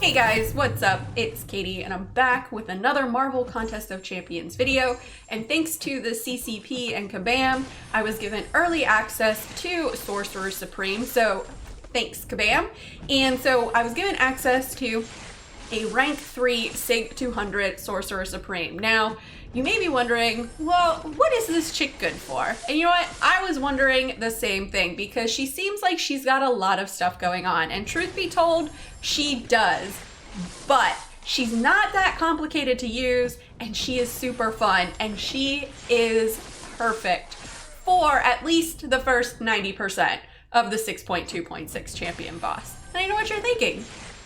Hey guys, what's up? It's Katie and I'm back with another Marvel Contest of Champions video, and thanks to the CCP and Kabam, I was given early access to Sorcerer Supreme, so thanks Kabam. And so I was given access to a rank 3 Sig 200 Sorcerer Supreme. Now, you may be wondering, well, what is this chick good for? And you know what? I was wondering the same thing because she seems like she's got a lot of stuff going on. And truth be told, she does. But she's not that complicated to use and she is super fun and she is perfect for at least the first 90% of the 6.2.6 champion boss. And I know what you're thinking.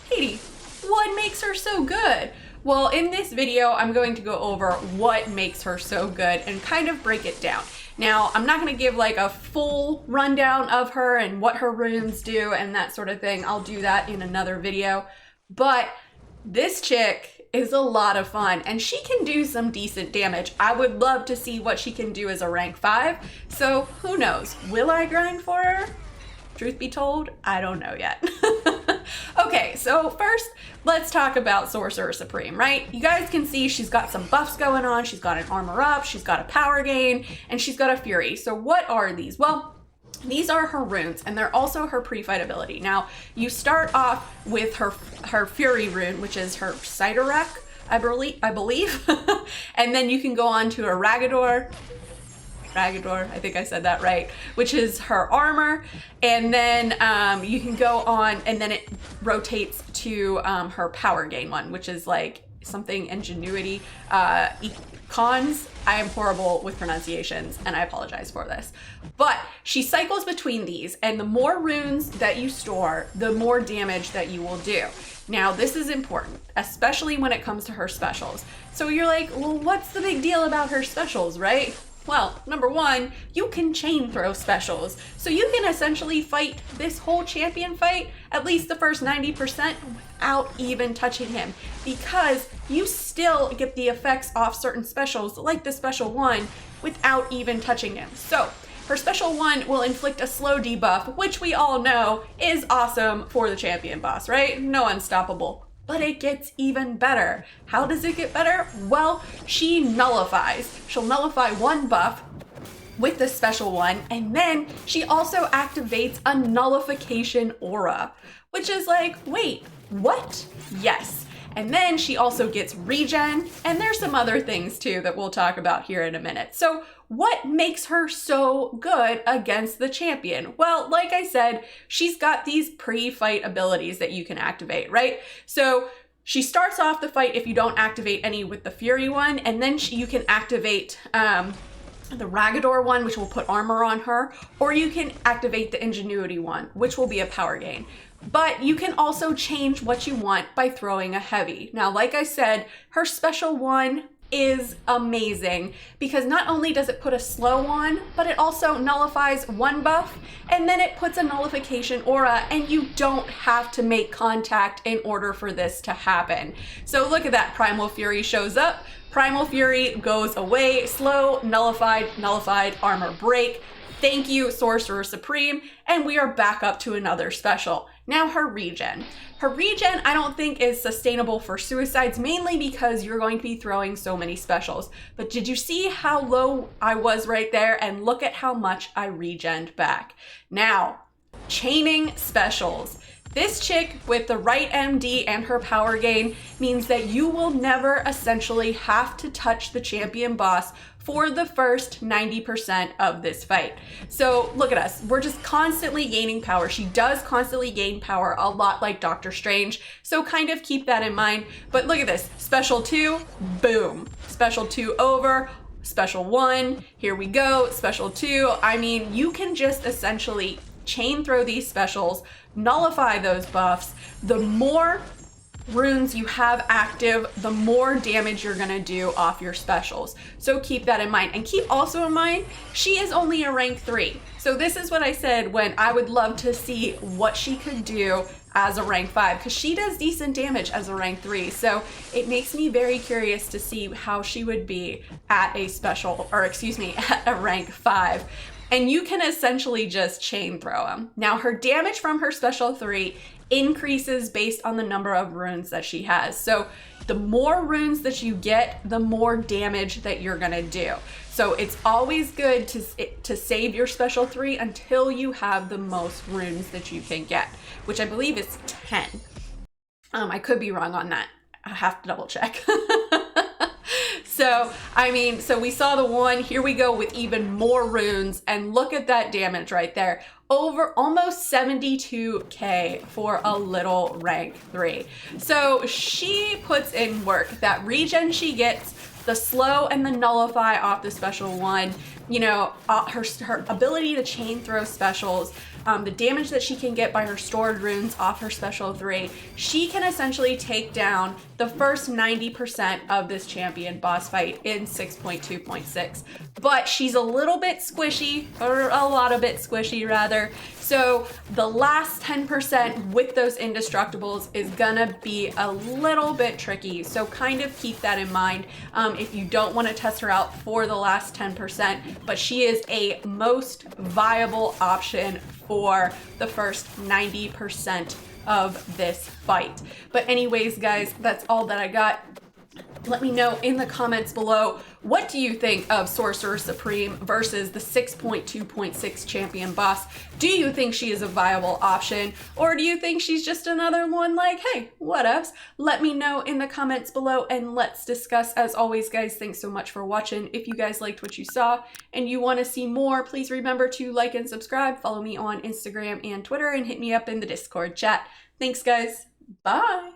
Katie, what makes her so good? Well, in this video, I'm going to go over what makes her so good and kind of break it down. Now, I'm not going to give like a full rundown of her and what her runes do and that sort of thing. I'll do that in another video. But this chick is a lot of fun and she can do some decent damage. I would love to see what she can do as a rank 5. So who knows? Will I grind for her? Truth be told, I don't know yet. Okay, so first, let's talk about Sorcerer Supreme, right? You guys can see she's got some buffs going on. She's got an armor up, she's got a power gain, and she's got a fury. So what are these? Well, these are her runes, and they're also her pre-fight ability. Now, you start off with her fury rune, which is her Cyterac, I believe. And then you can go on to a Ragador, I think I said that right, which is her armor, and then you can go on, and then it rotates to her power gain one, which is like something ingenuity, econs. I am horrible with pronunciations, and I apologize for this. But she cycles between these, and the more runes that you store, the more damage that you will do. Now, this is important, especially when it comes to her specials. So you're like, well, what's the big deal about her specials, right? Well, number one, you can chain throw specials. So you can essentially fight this whole champion fight, at least the first 90%, without even touching him. Because you still get the effects off certain specials, like the special one, without even touching him. So her special one will inflict a slow debuff, which we all know is awesome for the champion boss, right? No unstoppable. But it gets even better. How does it get better? Well, she nullifies. She'll nullify one buff with the special one, and then she also activates a nullification aura, which is like, wait, what? Yes. And then she also gets regen, and there's some other things too that we'll talk about here in a minute. So what makes her so good against the champion? Well, like I said, she's got these pre-fight abilities that you can activate, right? So she starts off the fight if you don't activate any with the Fury one, and then you can activate the Ragador one, which will put armor on her, or you can activate the Ingenuity one, which will be a power gain. But you can also change what you want by throwing a heavy. Now, like I said, her special one is amazing because not only does it put a slow on, but it also nullifies one buff, and then it puts a nullification aura, and you don't have to make contact in order for this to happen. So look at that, Primal Fury shows up, Primal Fury goes away, slow, nullified, armor break. Thank you, Sorcerer Supreme, and we are back up to another special. Now her regen. Her regen I don't think is sustainable for suicides, mainly because you're going to be throwing so many specials. But did you see how low I was right there? And look at how much I regened back. Now, chaining specials. This chick with the right MD and her power gain means that you will never essentially have to touch the champion boss for the first 90% of this fight. So look at us, we're just constantly gaining power. She does constantly gain power, a lot like Doctor Strange, so kind of keep that in mind. But look at this, special 2, boom. Special 2 over, special 1, here we go, special 2. I mean, you can just essentially chain throw these specials, nullify those buffs. The more runes you have active, the more damage you're gonna do off your specials. So keep that in mind. And keep also in mind, she is only a rank 3. So this is what I said when I would love to see what she could do as a rank 5, because she does decent damage as a rank 3. So it makes me very curious to see how she would be at a special, or excuse me, at a rank 5. And you can essentially just chain throw them. Now her damage from her special 3 increases based on the number of runes that she has. So the more runes that you get, the more damage that you're gonna do. So it's always good to save your special 3 until you have the most runes that you can get, which I believe is 10. I could be wrong on that. I have to double check. So, I mean, so we saw the 1, here we go with even more runes, and look at that damage right there. Over almost 72k for a little rank 3. So she puts in work. That regen she gets, the slow and the nullify off the special 1, you know, her ability to chain throw specials, the damage that she can get by her stored runes off her special 3, she can essentially take down the first 90% of this champion boss fight in 6.2.6. But she's a little bit squishy, or a lot of bit squishy rather. So the last 10% with those indestructibles is gonna be a little bit tricky. So kind of keep that in mind if you don't want to test her out for the last 10%, but she is a most viable option for the first 90% of this fight. But anyways, guys, that's all that I got. Let me know in the comments below, what do you think of Sorcerer Supreme versus the 6.2.6 champion boss? Do you think she is a viable option? Or do you think she's just another one like, hey, what else? Let me know in the comments below and let's discuss. As always, guys, thanks so much for watching. If you guys liked what you saw and you want to see more, please remember to like and subscribe. Follow me on Instagram and Twitter and hit me up in the Discord chat. Thanks, guys. Bye.